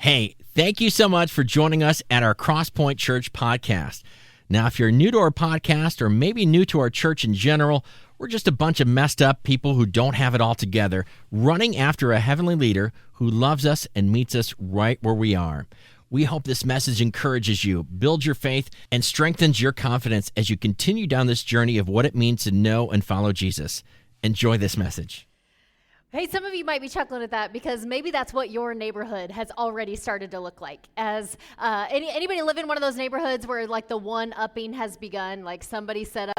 Hey, thank you so much for joining us at our Crosspoint Church podcast. Now, if you're new to our podcast or maybe new to our church in general, we're just a bunch of messed up people who don't have it all together, running after a heavenly leader who loves us and meets us right where we are. We hope this message encourages you, builds your faith, and strengthens your confidence as you continue down this journey of what it means to know and follow Jesus. Enjoy this message. Hey, some of you might be chuckling at that because maybe that's what your neighborhood has already started to look like. As anybody live in one of those neighborhoods where like the one-upping has begun, like somebody set up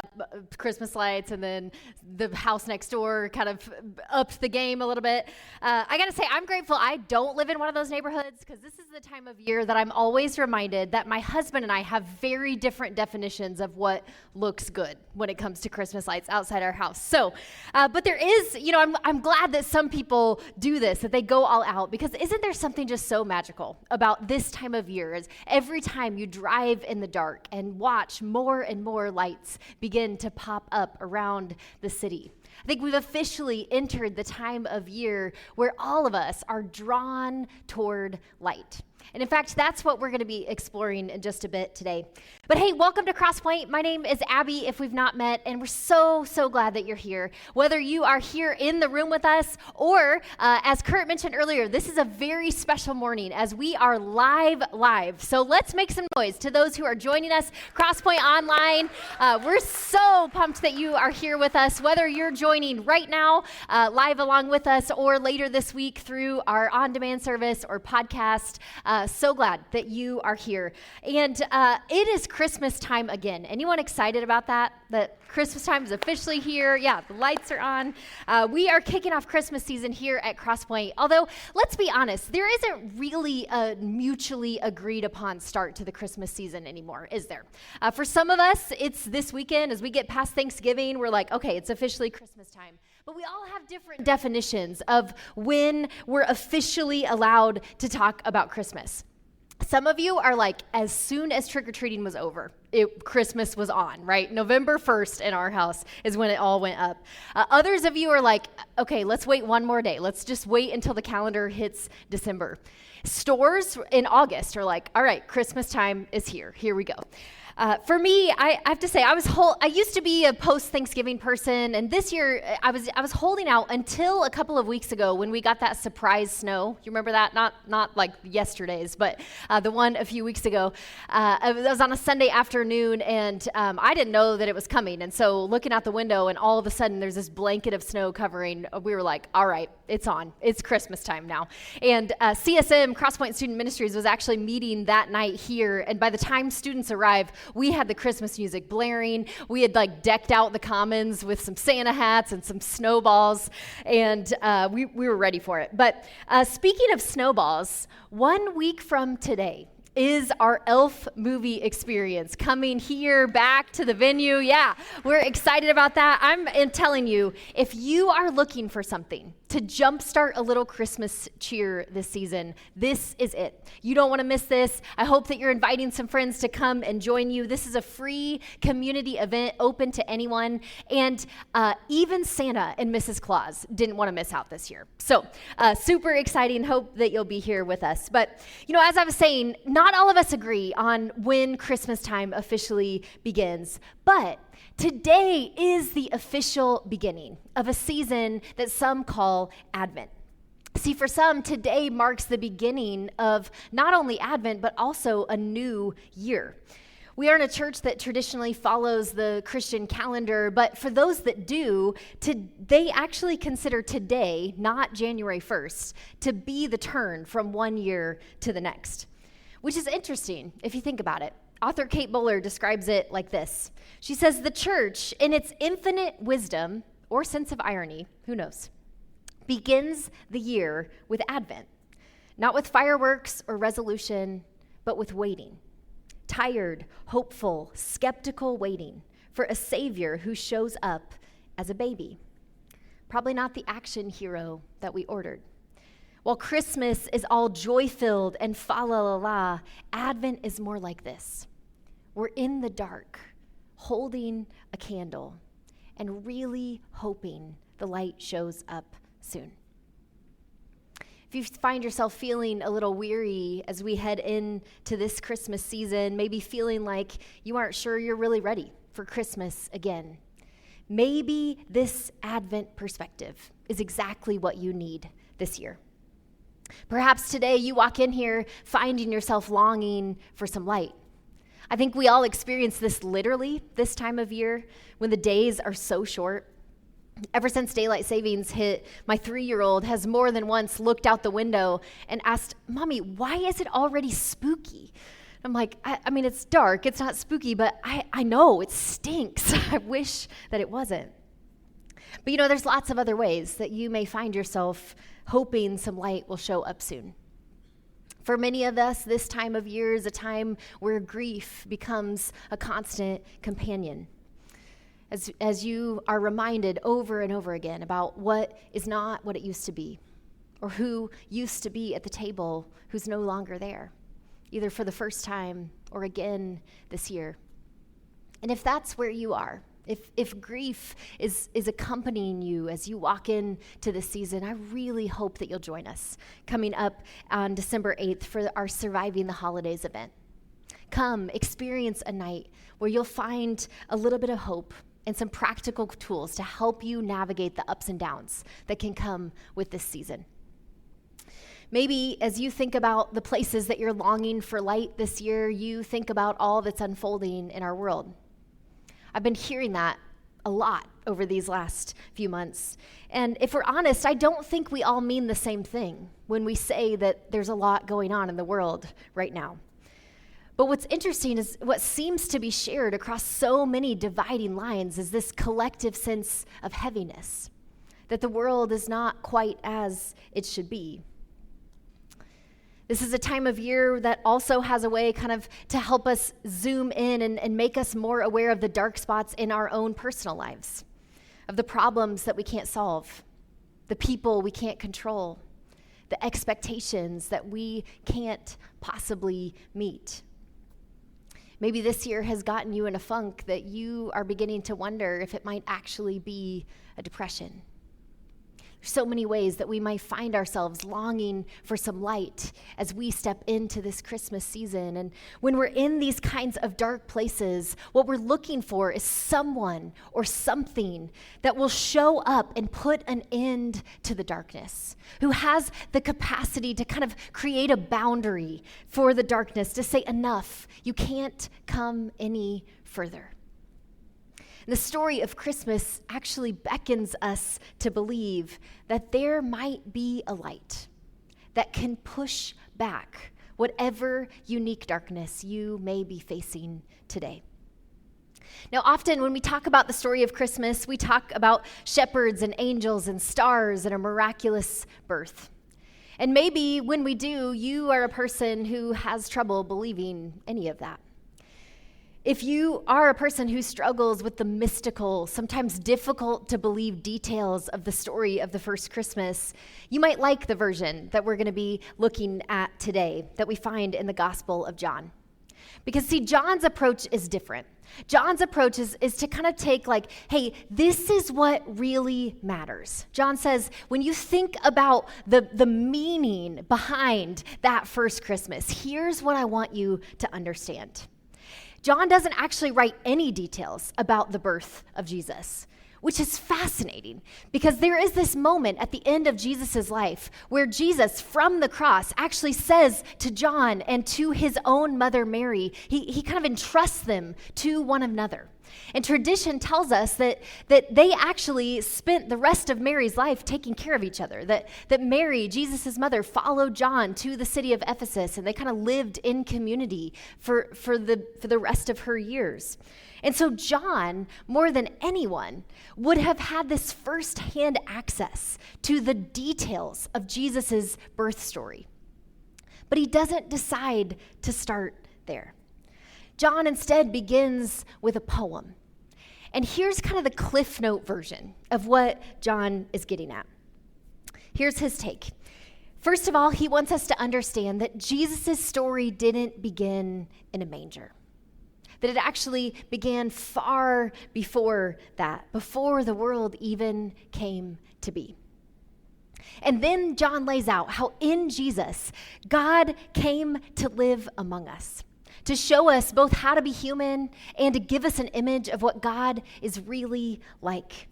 Christmas lights and then the house next door kind of upped the game a little bit. I gotta say, I'm grateful I don't live in one of those neighborhoods because this is the time of year that I'm always reminded that my husband and I have very different definitions of what looks good when it comes to Christmas lights outside our house. So, but there is, I'm glad that some people do this, that they go all out, because isn't there something just so magical about this time of year? Is every time you drive in the dark and watch more and more lights begin to pop up around the city. I think we've officially entered the time of year where all of us are drawn toward light. And in fact, that's what we're going to be exploring in just a bit today. But hey, welcome to Crosspoint. My name is Abbie, if we've not met, and we're so glad that you're here. Whether you are here in the room with us or, as Kurt mentioned earlier, this is a very special morning as we are live. So let's make some noise to those who are joining us, Crosspoint Online. We're so pumped that you are here with us, whether you're joining right now, live along with us, or later this week through our on-demand service or podcast. So glad that you are here. And it is Christmas time again. Anyone excited about that? That Christmas time is officially here. Yeah, the lights are on. We are kicking off Christmas season here at Crosspoint. Although, let's be honest, there isn't really a mutually agreed upon start to the Christmas season anymore, is there? For some of us, it's this weekend. As we get past Thanksgiving, we're like, okay, it's officially Christmas time. But we all have different definitions of when we're officially allowed to talk about Christmas. Some of you are like, as soon as trick-or-treating was over, Christmas was on, right? November 1st in our house is when it all went up. Others of you are like, okay, let's wait one more day. Let's just wait until the calendar hits December. Stores in August are like, all right, Christmas time is here. Here we go. For me, I have to say, I used to be a post-Thanksgiving person, and this year I was holding out until a couple of weeks ago when we got that surprise snow. You remember that? Not like yesterday's, but the one a few weeks ago. It was on a Sunday afternoon, and I didn't know that it was coming. And so looking out the window, and all of a sudden there's this blanket of snow covering. We were like, all right, it's on. It's Christmas time now. And CSM, Crosspoint Student Ministries, was actually meeting that night here, and by the time students arrived, we had the Christmas music blaring. We had like decked out the commons with some Santa hats and some snowballs, and we were ready for it. But speaking of snowballs, 1 week from today is our Elf movie experience coming here back to the venue. Yeah, we're excited about that. I'm telling you, if you are looking for something to jumpstart a little Christmas cheer this season, this is it. You don't want to miss this. I hope that you're inviting some friends to come and join you. This is a free community event open to anyone, and even Santa and Mrs. Claus didn't want to miss out this year. So super exciting. Hope that you'll be here with us. But, as I was saying, not all of us agree on when Christmas time officially begins, but today is the official beginning of a season that some call Advent. See, for some, today marks the beginning of not only Advent, but also a new year. We are in a church that traditionally follows the Christian calendar, but for those that do, they actually consider today, not January 1st, to be the turn from one year to the next, which is interesting if you think about it. Author Kate Bowler describes it like this. She says, the church, in its infinite wisdom or sense of irony, who knows, begins the year with Advent, not with fireworks or resolution, but with waiting. Tired, hopeful, skeptical waiting for a Savior who shows up as a baby. Probably not the action hero that we ordered. While Christmas is all joy-filled and fa-la-la-la, Advent is more like this. We're in the dark, holding a candle, and really hoping the light shows up soon. If if you find yourself feeling a little weary as we head into this Christmas season, maybe feeling like you aren't sure you're really ready for Christmas again, maybe this Advent perspective is exactly what you need this year. Perhaps today you walk in here finding yourself longing for some light. I think we all experience this literally this time of year when the days are so short. Ever since daylight savings hit, my 3-year-old has more than once looked out the window and asked, "Mommy, why is it already spooky?" I'm like, I mean, it's dark, it's not spooky, but I know it stinks. I wish that it wasn't. But there's lots of other ways that you may find yourself hoping some light will show up soon. For many of us, this time of year is a time where grief becomes a constant companion. As you are reminded over and over again about what is not what it used to be, or who used to be at the table who's no longer there, either for the first time or again this year. And if that's where you are, if grief is accompanying you as you walk into this season, I really hope that you'll join us coming up on December 8th for our Surviving the Holidays event. Come, experience a night where you'll find a little bit of hope and some practical tools to help you navigate the ups and downs that can come with this season. Maybe as you think about the places that you're longing for light this year, you think about all that's unfolding in our world. I've been hearing that a lot over these last few months. And if we're honest, I don't think we all mean the same thing when we say that there's a lot going on in the world right now. But what's interesting is what seems to be shared across so many dividing lines is this collective sense of heaviness, that the world is not quite as it should be. This is a time of year that also has a way kind of to help us zoom in and make us more aware of the dark spots in our own personal lives, of the problems that we can't solve, the people we can't control, the expectations that we can't possibly meet. Maybe this year has gotten you in a funk that you are beginning to wonder if it might actually be a depression. There's so many ways that we might find ourselves longing for some light as we step into this Christmas season. And when we're in these kinds of dark places, what we're looking for is someone or something that will show up and put an end to the darkness, who has the capacity to kind of create a boundary for the darkness, to say, enough, you can't come any further. And the story of Christmas actually beckons us to believe that there might be a light that can push back whatever unique darkness you may be facing today. Now, often when we talk about the story of Christmas, we talk about shepherds and angels and stars and a miraculous birth. And maybe when we do, you are a person who has trouble believing any of that. If you are a person who struggles with the mystical, sometimes difficult to believe details of the story of the first Christmas, you might like the version that we're going to be looking at today that we find in the Gospel of John. Because see, John's approach is different. John's approach is to kind of take like, hey, this is what really matters. John says, when you think about the meaning behind that first Christmas, here's what I want you to understand. John doesn't actually write any details about the birth of Jesus, which is fascinating because there is this moment at the end of Jesus' life where Jesus from the cross actually says to John and to his own mother Mary, he kind of entrusts them to one another. And tradition tells us that they actually spent the rest of Mary's life taking care of each other, that Mary, Jesus' mother, followed John to the city of Ephesus, and they kind of lived in community for the rest of her years. And so John, more than anyone, would have had this firsthand access to the details of Jesus' birth story. But he doesn't decide to start there. John instead begins with a poem. And here's kind of the Cliff Note version of what John is getting at. Here's his take. First of all, he wants us to understand that Jesus' story didn't begin in a manger. That it actually began far before that, before the world even came to be. And then John lays out how in Jesus, God came to live among us, to show us both how to be human and to give us an image of what God is really like.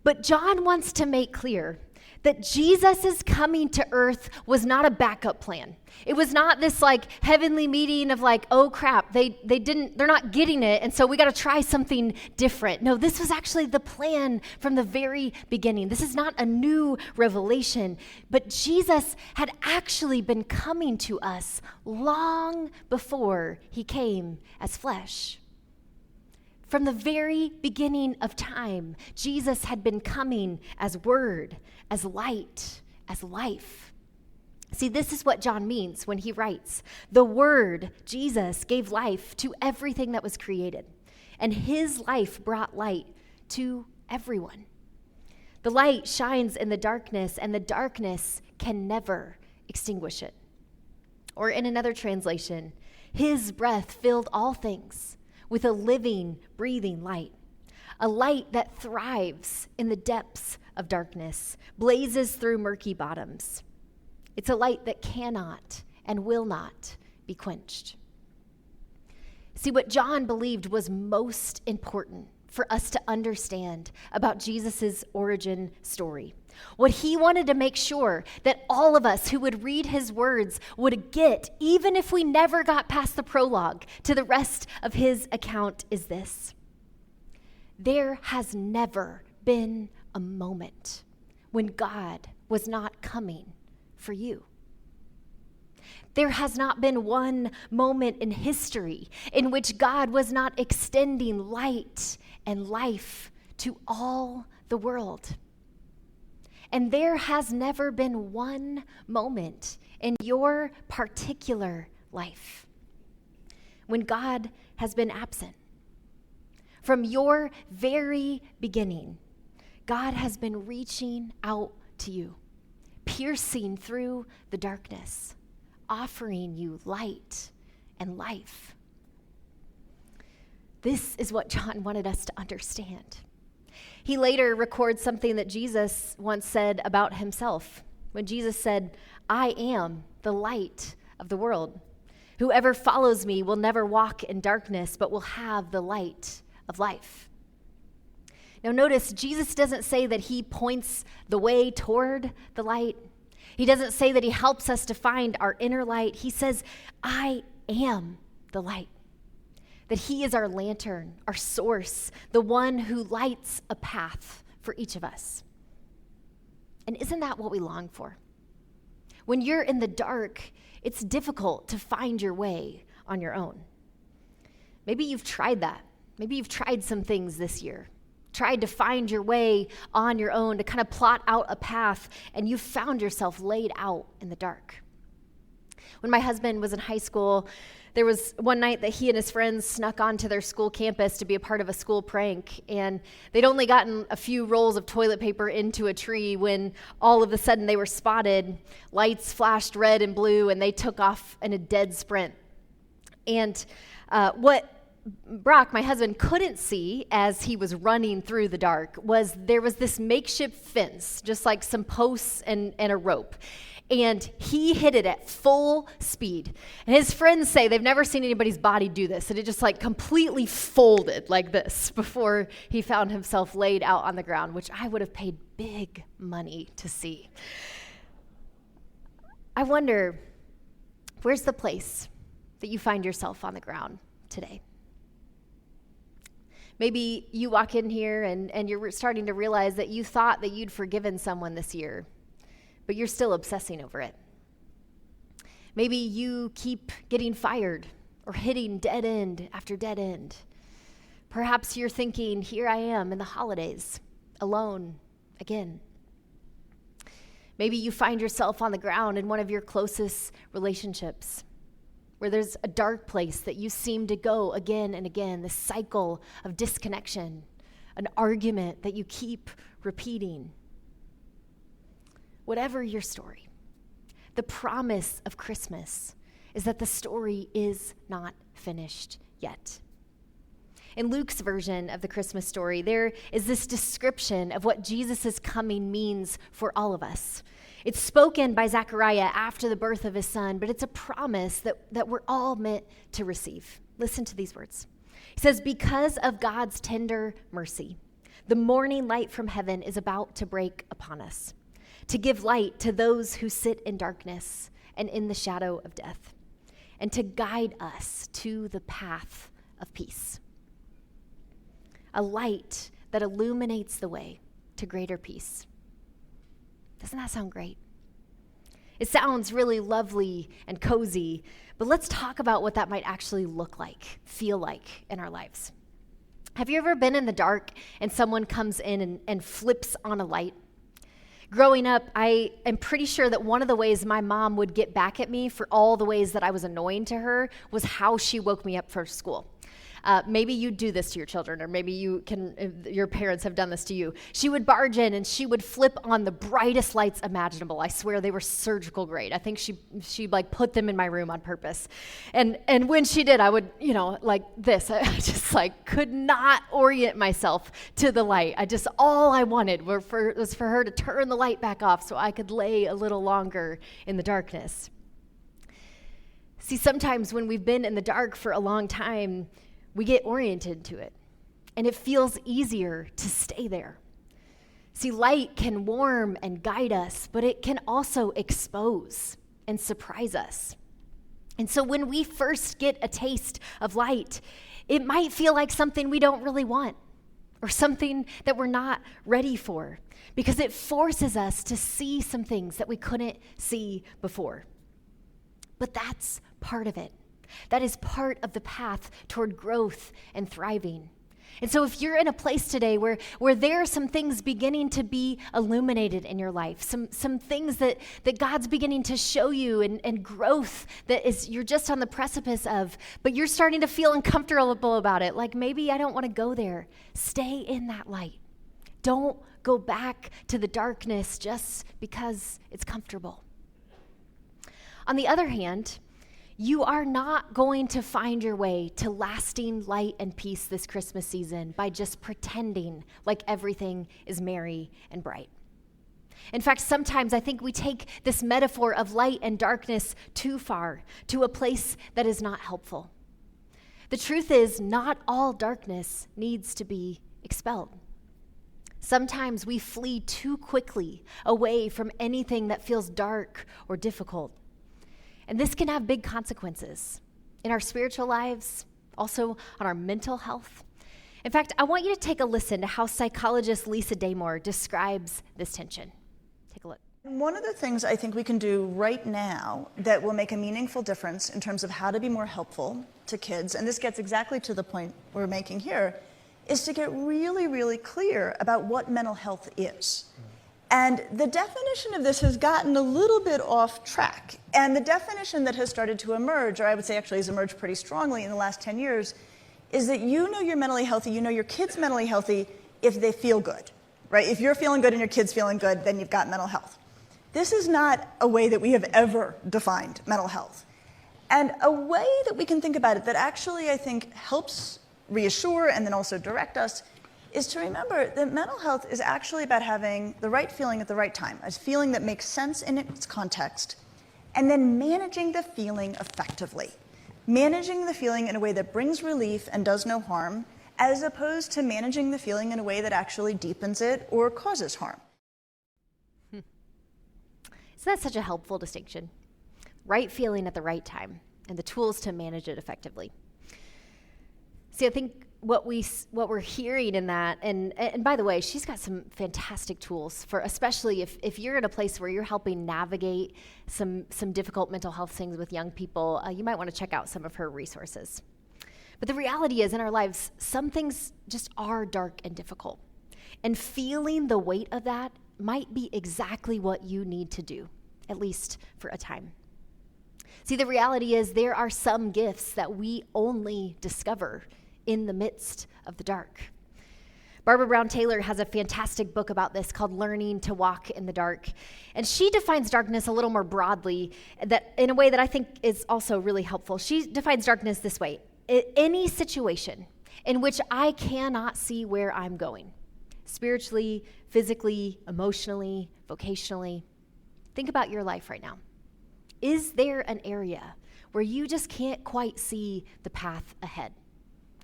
But John wants to make clear that Jesus' coming to earth was not a backup plan. It was not this like heavenly meeting of like, oh crap, they're not getting it, and so we got to try something different. No, this was actually the plan from the very beginning. This is not a new revelation, but Jesus had actually been coming to us long before he came as flesh. From the very beginning of time, Jesus had been coming as word, as light, as life. See, this is what John means when he writes, the word, Jesus, gave life to everything that was created, and his life brought light to everyone. The light shines in the darkness, and the darkness can never extinguish it. Or in another translation, his breath filled all things with a living, breathing light, a light that thrives in the depths of darkness, blazes through murky bottoms. It's a light that cannot and will not be quenched. See, what John believed was most important for us to understand about Jesus' origin story. What he wanted to make sure that all of us who would read his words would get, even if we never got past the prologue to the rest of his account, is this: there has never been a moment when God was not coming for you. There has not been one moment in history in which God was not extending light and life to all the world. And there has never been one moment in your particular life when God has been absent. From your very beginning, God has been reaching out to you, piercing through the darkness, offering you light and life. This is what John wanted us to understand. He later records something that Jesus once said about himself. When Jesus said, I am the light of the world. Whoever follows me will never walk in darkness, but will have the light of life. Now notice, Jesus doesn't say that he points the way toward the light. He doesn't say that he helps us to find our inner light. He says, I am the light. That he is our lantern, our source, the one who lights a path for each of us. And isn't that what we long for? When you're in the dark, it's difficult to find your way on your own. Maybe you've tried that. Maybe you've tried some things this year, tried to find your way on your own, to kind of plot out a path, and you found yourself laid out in the dark. When my husband was in high school, there was one night that he and his friends snuck onto their school campus to be a part of a school prank, and they'd only gotten a few rolls of toilet paper into a tree when all of a sudden they were spotted. Lights flashed red and blue, and they took off in a dead sprint. And what Brock, my husband, couldn't see as he was running through the dark was there was this makeshift fence, just like some posts and a rope. And he hit it at full speed. And his friends say they've never seen anybody's body do this. And it just like completely folded like this before he found himself laid out on the ground, which I would have paid big money to see. I wonder, where's the place that you find yourself on the ground today? Maybe you walk in here and you're starting to realize that you thought that you'd forgiven someone this year, but you're still obsessing over it. Maybe you keep getting fired or hitting dead end after dead end. Perhaps you're thinking, here I am in the holidays, alone again. Maybe you find yourself on the ground in one of your closest relationships, where there's a dark place that you seem to go again and again, this cycle of disconnection, an argument that you keep repeating. Whatever your story, the promise of Christmas is that the story is not finished yet. In Luke's version of the Christmas story, there is this description of what Jesus' coming means for all of us. It's spoken by Zechariah after the birth of his son, but it's a promise that we're all meant to receive. Listen to these words. He says, because of God's tender mercy, the morning light from heaven is about to break upon us, to give light to those who sit in darkness and in the shadow of death, and to guide us to the path of peace. A light that illuminates the way to greater peace. Doesn't that sound great? It sounds really lovely and cozy, but let's talk about what that might actually look like, feel like in our lives. Have you ever been in the dark and someone comes in and flips on a light? Growing up, I am pretty sure that one of the ways my mom would get back at me for all the ways that I was annoying to her was how she woke me up for school. Maybe you do this to your children, or maybe your parents have done this to you. She would barge in and she would flip on the brightest lights imaginable. I swear they were surgical grade. I think she like put them in my room on purpose. And when she did, I would, like this. I just like could not orient myself to the light. All I wanted was for her to turn the light back off so I could lay a little longer in the darkness. See, sometimes when we've been in the dark for a long time, we get oriented to it, and it feels easier to stay there. See, light can warm and guide us, but it can also expose and surprise us. And so when we first get a taste of light, it might feel like something we don't really want, or something that we're not ready for, because it forces us to see some things that we couldn't see before. But that's part of it. That is part of the path toward growth and thriving. And so if you're in a place today where there are some things beginning to be illuminated in your life, some things that God's beginning to show you and growth that is you're just on the precipice of, but you're starting to feel uncomfortable about it, like maybe I don't want to go there. Stay in that light. Don't go back to the darkness just because it's comfortable. On the other hand, you are not going to find your way to lasting light and peace this Christmas season by just pretending like everything is merry and bright. In fact, sometimes I think we take this metaphor of light and darkness too far, to a place that is not helpful. The truth is, not all darkness needs to be expelled. Sometimes we flee too quickly away from anything that feels dark or difficult. And this can have big consequences in our spiritual lives, also on our mental health. In fact, I want you to take a listen to how psychologist Lisa Daymore describes this tension. Take a look. One of the things I think we can do right now that will make a meaningful difference in terms of how to be more helpful to kids, and this gets exactly to the point we're making here, is to get really, really clear about what mental health is. And the definition of this has gotten a little bit off track. And the definition that has started to emerge, or I would say actually has emerged pretty strongly in the last 10 years, is that you know you're mentally healthy, you know your kid's mentally healthy if they feel good, right? If you're feeling good and your kid's feeling good, then you've got mental health. This is not a way that we have ever defined mental health. And a way that we can think about it that actually I think helps reassure and then also direct us is to remember that mental health is actually about having the right feeling at the right time, a feeling that makes sense in its context, and then managing the feeling effectively. Managing the feeling in a way that brings relief and does no harm, as opposed to managing the feeling in a way that actually deepens it or causes harm. So that's such a helpful distinction. Right feeling at the right time, and the tools to manage it effectively. See, I think what we're hearing in that, and by the way, she's got some fantastic tools for, especially if you're in a place where you're helping navigate some difficult mental health things with young people, you might want to check out some of her resources. But the reality is, in our lives, some things just are dark and difficult. And feeling the weight of that might be exactly what you need to do, at least for a time. See, the reality is there are some gifts that we only discover in the midst of the dark. Barbara Brown Taylor has a fantastic book about this called Learning to Walk in the Dark. And she defines darkness a little more broadly, that in a way that I think is also really helpful. She defines darkness this way: any situation, in which I cannot see where I'm going, spiritually, physically, emotionally, vocationally. Think about your life right now. Is there an area where you just can't quite see the path ahead,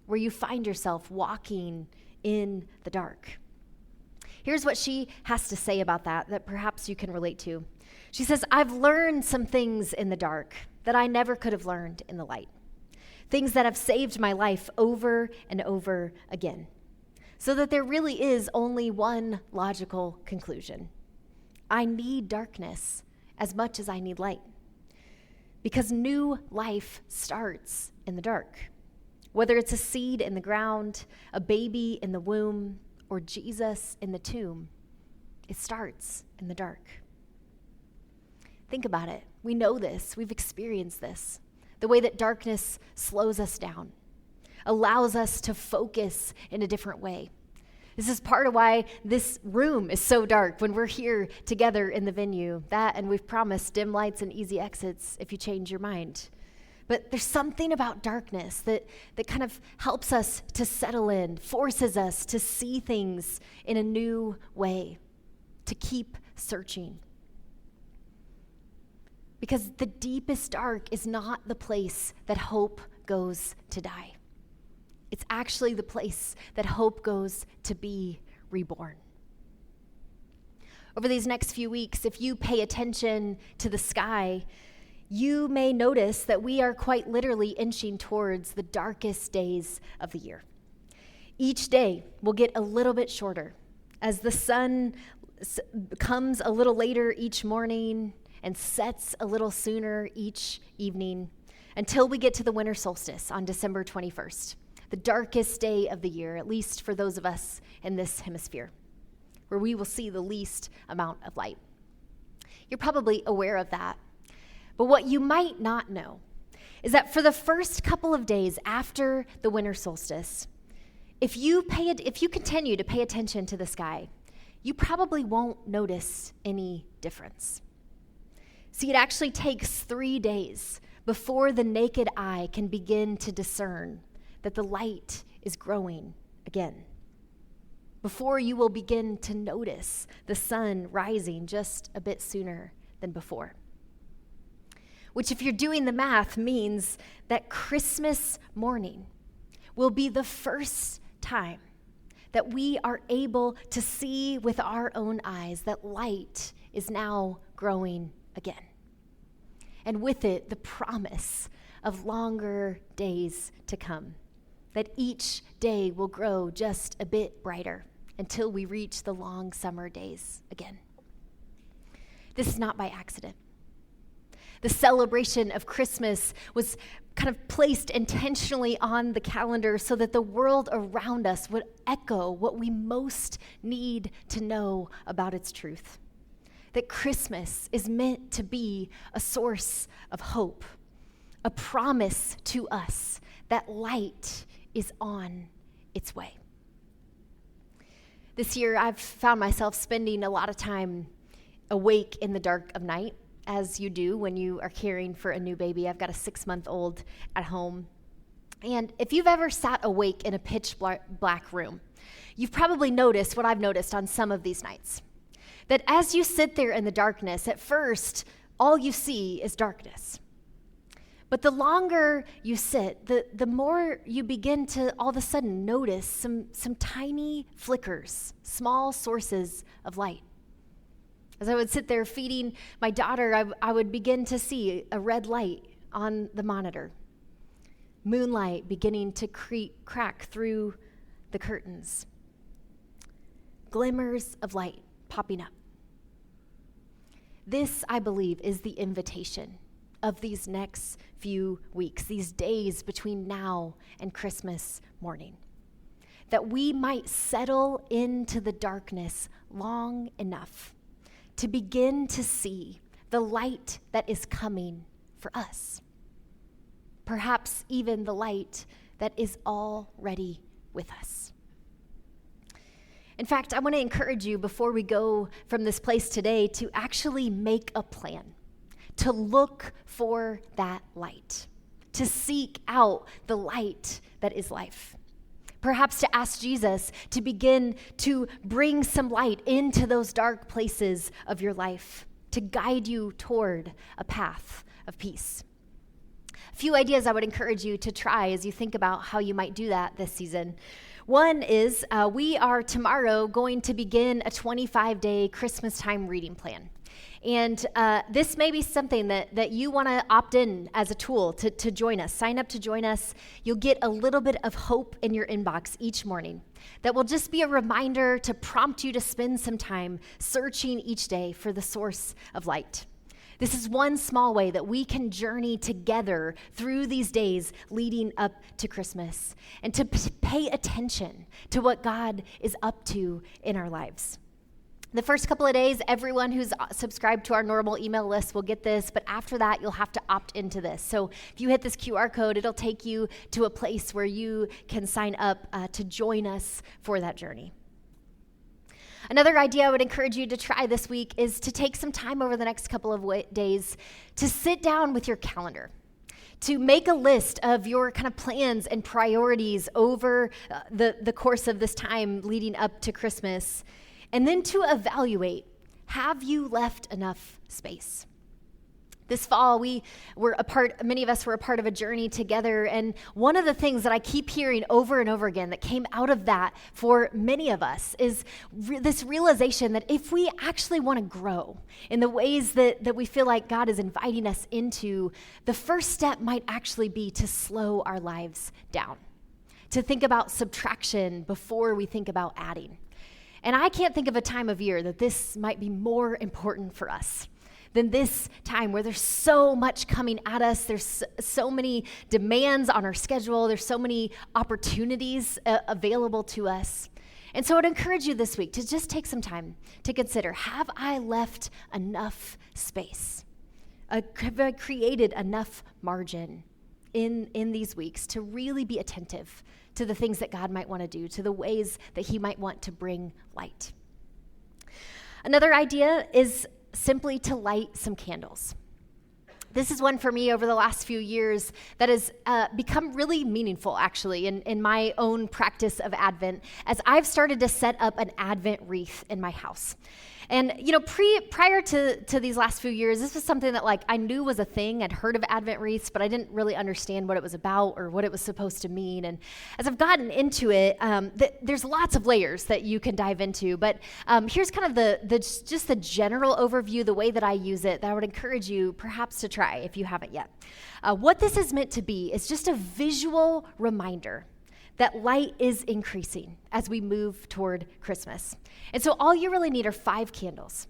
where you find yourself walking in the dark? Here's what she has to say about that perhaps you can relate to. She says, I've learned some things in the dark that I never could have learned in the light. Things that have saved my life over and over again. So that there really is only one logical conclusion. I need darkness as much as I need light. Because new life starts in the dark. Whether it's a seed in the ground, a baby in the womb, or Jesus in the tomb, it starts in the dark. Think about it. We know this. We've experienced this. The way that darkness slows us down, allows us to focus in a different way. This is part of why this room is so dark when we're here together in the venue. That, and we've promised dim lights and easy exits if you change your mind. But there's something about darkness that kind of helps us to settle in, forces us to see things in a new way, to keep searching. Because the deepest dark is not the place that hope goes to die. It's actually the place that hope goes to be reborn. Over these next few weeks, if you pay attention to the sky, you may notice that we are quite literally inching towards the darkest days of the year. Each day will get a little bit shorter as the sun comes a little later each morning and sets a little sooner each evening until we get to the winter solstice on December 21st, the darkest day of the year, at least for those of us in this hemisphere, where we will see the least amount of light. You're probably aware of that. But what you might not know is that for the first couple of days after the winter solstice, if you continue to pay attention to the sky, you probably won't notice any difference. See, it actually takes 3 days before the naked eye can begin to discern that the light is growing again. Before you will begin to notice the sun rising just a bit sooner than before. Which, if you're doing the math, means that Christmas morning will be the first time that we are able to see with our own eyes that light is now growing again. And with it, the promise of longer days to come, that each day will grow just a bit brighter until we reach the long summer days again. This is not by accident. The celebration of Christmas was kind of placed intentionally on the calendar so that the world around us would echo what we most need to know about its truth. That Christmas is meant to be a source of hope, a promise to us that light is on its way. This year, I've found myself spending a lot of time awake in the dark of night, as you do when you are caring for a new baby. I've got a 6-month-old at home. And if you've ever sat awake in a pitch black room, you've probably noticed what I've noticed on some of these nights. That as you sit there in the darkness, at first, all you see is darkness. But the longer you sit, the more you begin to all of a sudden notice some tiny flickers, small sources of light. As I would sit there feeding my daughter, I would begin to see a red light on the monitor, moonlight beginning to crack through the curtains, glimmers of light popping up. This, I believe, is the invitation of these next few weeks, these days between now and Christmas morning, that we might settle into the darkness long enough to begin to see the light that is coming for us. Perhaps even the light that is already with us. In fact, I want to encourage you before we go from this place today to actually make a plan, to look for that light, to seek out the light that is life. Perhaps to ask Jesus to begin to bring some light into those dark places of your life, to guide you toward a path of peace. A few ideas I would encourage you to try as you think about how you might do that this season. One is we are tomorrow going to begin a 25-day Christmastime reading plan. And this may be something that you want to opt in as a tool to join us. Sign up to join us. You'll get a little bit of hope in your inbox each morning. That will just be a reminder to prompt you to spend some time searching each day for the source of light. This is one small way that we can journey together through these days leading up to Christmas and to pay attention to what God is up to in our lives. The first couple of days, everyone who's subscribed to our normal email list will get this, but after that, you'll have to opt into this. So if you hit this QR code, it'll take you to a place where you can sign up to join us for that journey. Another idea I would encourage you to try this week is to take some time over the next couple of days to sit down with your calendar, to make a list of your kind of plans and priorities over the course of this time leading up to Christmas. And then to evaluate, have you left enough space? This fall, many of us were a part of a journey together, and one of the things that I keep hearing over and over again that came out of that for many of us is this realization that if we actually want to grow in the ways that we feel like God is inviting us into, the first step might actually be to slow our lives down, to think about subtraction before we think about adding. And I can't think of a time of year that this might be more important for us than this time where there's so much coming at us. There's so many demands on our schedule. There's so many opportunities available to us. And so I'd encourage you this week to just take some time to consider, have I left enough space? Have I created enough margin in these weeks to really be attentive to the things that God might want to do, to the ways that he might want to bring light? Another idea is simply to light some candles. This is one for me over the last few years that has become really meaningful, actually, in my own practice of Advent, as I've started to set up an Advent wreath in my house. And, prior to these last few years, this was something that, I knew was a thing. I'd heard of Advent wreaths, but I didn't really understand what it was about or what it was supposed to mean. And as I've gotten into it, there's lots of layers that you can dive into. But here's kind of just the general overview, the way that I use it, that I would encourage you perhaps to try if you haven't yet. What this is meant to be is just a visual reminder that light is increasing as we move toward Christmas. And so all you really need are 5 candles.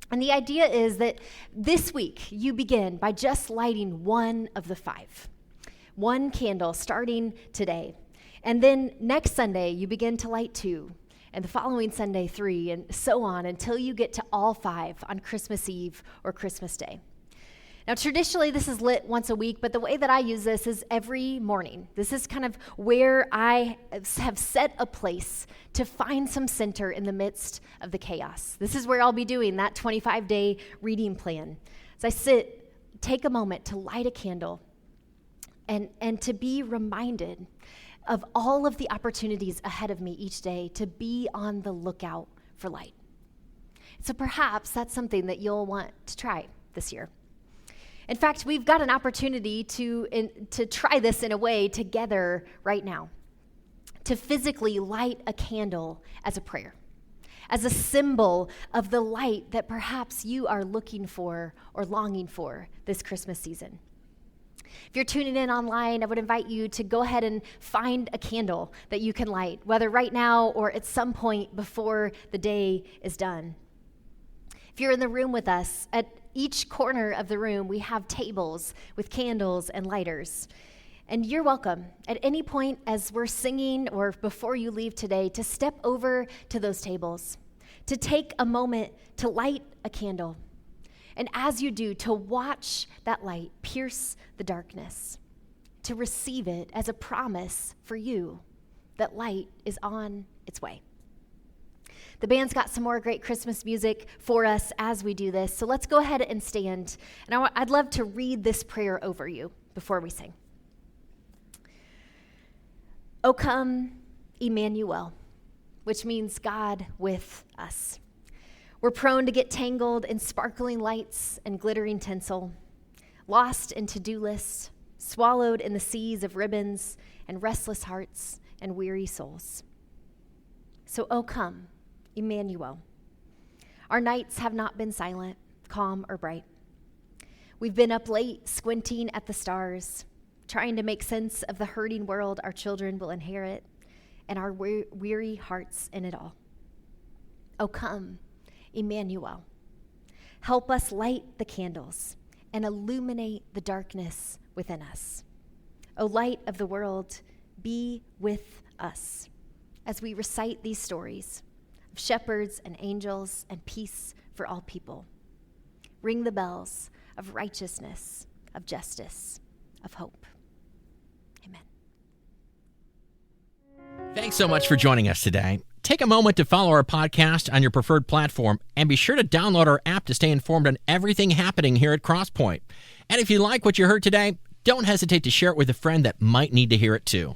And the idea is that this week you begin by just lighting one of the 5. One candle starting today. And then next Sunday you begin to light 2. And the following Sunday 3, and so on until you get to all 5 on Christmas Eve or Christmas Day. Now, traditionally, this is lit once a week, but the way that I use this is every morning. This is kind of where I have set a place to find some center in the midst of the chaos. This is where I'll be doing that 25-day reading plan. As I take a moment to light a candle and to be reminded of all of the opportunities ahead of me each day to be on the lookout for light. So perhaps that's something that you'll want to try this year. In fact, we've got an opportunity to try this in a way together right now, to physically light a candle as a prayer, as a symbol of the light that perhaps you are looking for or longing for this Christmas season. If you're tuning in online, I would invite you to go ahead and find a candle that you can light, whether right now or at some point before the day is done. If you're in the room with us, at each corner of the room, we have tables with candles and lighters. And you're welcome at any point as we're singing or before you leave today to step over to those tables, to take a moment to light a candle. And as you do, to watch that light pierce the darkness, to receive it as a promise for you that light is on its way. The band's got some more great Christmas music for us as we do this. So let's go ahead and stand. And I'd love to read this prayer over you before we sing. O come, Emmanuel, which means God with us. We're prone to get tangled in sparkling lights and glittering tinsel, lost in to-do lists, swallowed in the seas of ribbons and restless hearts and weary souls. So, oh come, Emmanuel. Our nights have not been silent, calm, or bright. We've been up late, squinting at the stars, trying to make sense of the hurting world our children will inherit, and our weary hearts in it all. Oh, come, Emmanuel. Help us light the candles and illuminate the darkness within us. O light of the world, be with us as we recite these stories of shepherds and angels and peace for all people. Ring the bells of righteousness, of justice, of hope. Amen. Thanks so much for joining us today. Take a moment to follow our podcast on your preferred platform and be sure to download our app to stay informed on everything happening here at Crosspoint. And if you like what you heard today, don't hesitate to share it with a friend that might need to hear it too.